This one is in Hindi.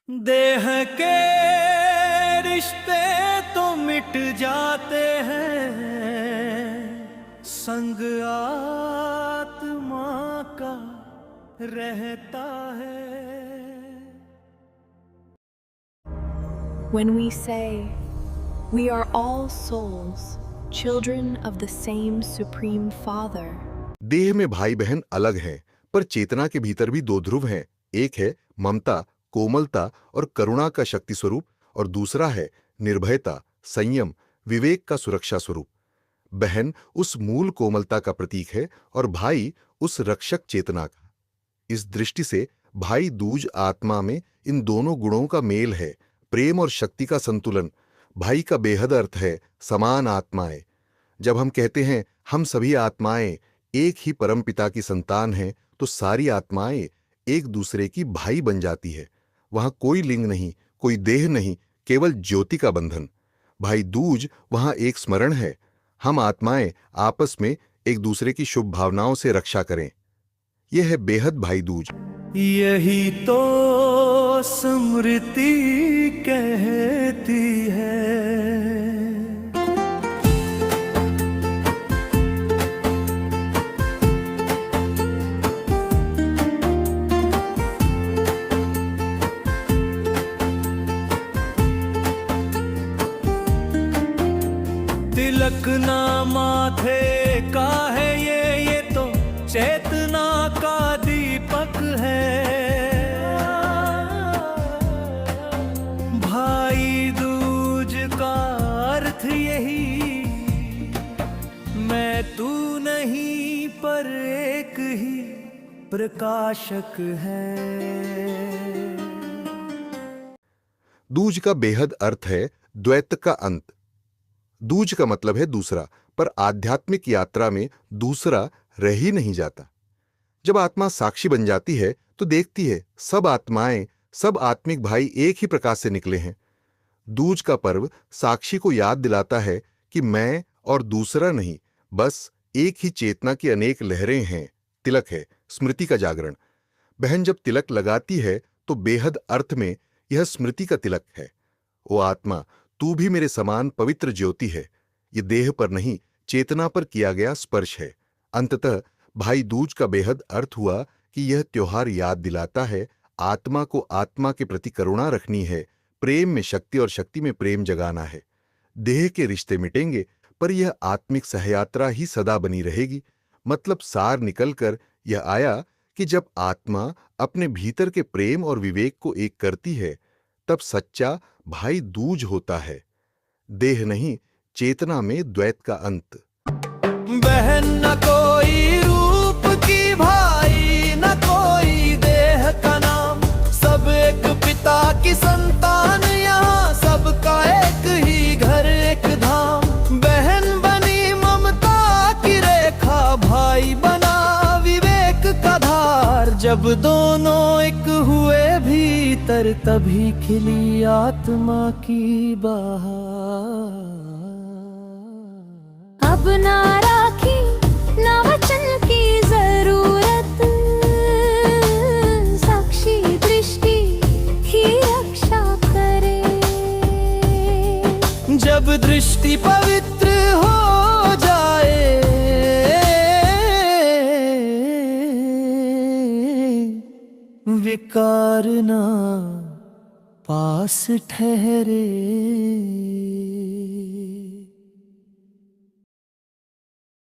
देह के रिश्ते तो मिट जाते हैं, संग आत्मा का रहता है। When we say we are all souls, children of the same Supreme Father, देह में भाई बहन अलग हैं, पर चेतना के भीतर भी दो ध्रुव हैं। एक है ममता, कोमलता और करुणा का शक्ति स्वरूप, और दूसरा है निर्भयता, संयम, विवेक का सुरक्षा स्वरूप। बहन उस मूल कोमलता का प्रतीक है और भाई उस रक्षक चेतना का। इस दृष्टि से भाई दूज आत्मा में इन दोनों गुणों का मेल है, प्रेम और शक्ति का संतुलन। भाई का बेहद अर्थ है समान आत्माएं। जब हम कहते हैं हम सभी आत्माएं एक ही परमपिता की संतान हैं, तो सारी आत्माएं एक दूसरे की भाई बन जाती है। वहां कोई लिंग नहीं, कोई देह नहीं, केवल ज्योति का बंधन। भाई दूज वहां एक स्मरण है, हम आत्माएं आपस में एक दूसरे की शुभ भावनाओं से रक्षा करें। यह है बेहद भाई दूज। यही तो स्मृति कहती है। तिलक ना माथे का है ये तो चेतना का दीपक है। भाई दूज का अर्थ यही, मैं तू नहीं पर एक ही प्रकाशक है। दूज का बेहद अर्थ है द्वैत का अंत। दूज का मतलब है दूसरा, पर आध्यात्मिक यात्रा में दूसरा रह ही नहीं जाता। जब आत्मा साक्षी बन जाती है तो देखती है सब आत्माएं, सब आत्मिक भाई एक ही प्रकाश से निकले हैं। दूज का पर्व साक्षी को याद दिलाता है कि मैं और दूसरा नहीं, बस एक ही चेतना की अनेक लहरें हैं। तिलक है स्मृति का जागरण। बहन जब तिलक लगाती है तो बेहद अर्थ में यह स्मृति का तिलक है। ओ आत्मा, तू भी मेरे समान पवित्र ज्योति है। ये देह पर नहीं, चेतना पर किया गया स्पर्श है। अंततः भाई दूज का बेहद अर्थ हुआ कि यह त्योहार याद दिलाता है आत्मा को आत्मा के प्रति करुणा रखनी है, प्रेम में शक्ति और शक्ति में प्रेम जगाना है। देह के रिश्ते मिटेंगे, पर यह आत्मिक सहयात्रा ही सदा बनी रहेगी। मतलब सार निकलकर यह आया कि जब आत्मा अपने भीतर के प्रेम और विवेक को एक करती है, तब सच्चा भाई दूज होता है। देह नहीं, चेतना में द्वैत का अंत। बहन न कोई रूप की, भाई न कोई देह का नाम, सब एक पिता की संतान, यहाँ सबका एक ही घर एक धाम। बहन बनी ममता की रेखा, भाई बना विवेक का धार। जब दोनों एक हुए भीतर, तभी खिली आत्मा की बहार। अब ना राखी ना वचन की जरूरत, साक्षी दृष्टि ही रक्षा करे। जब दृष्टि पवित्र हो जाए, विकार ना पास ठहरे।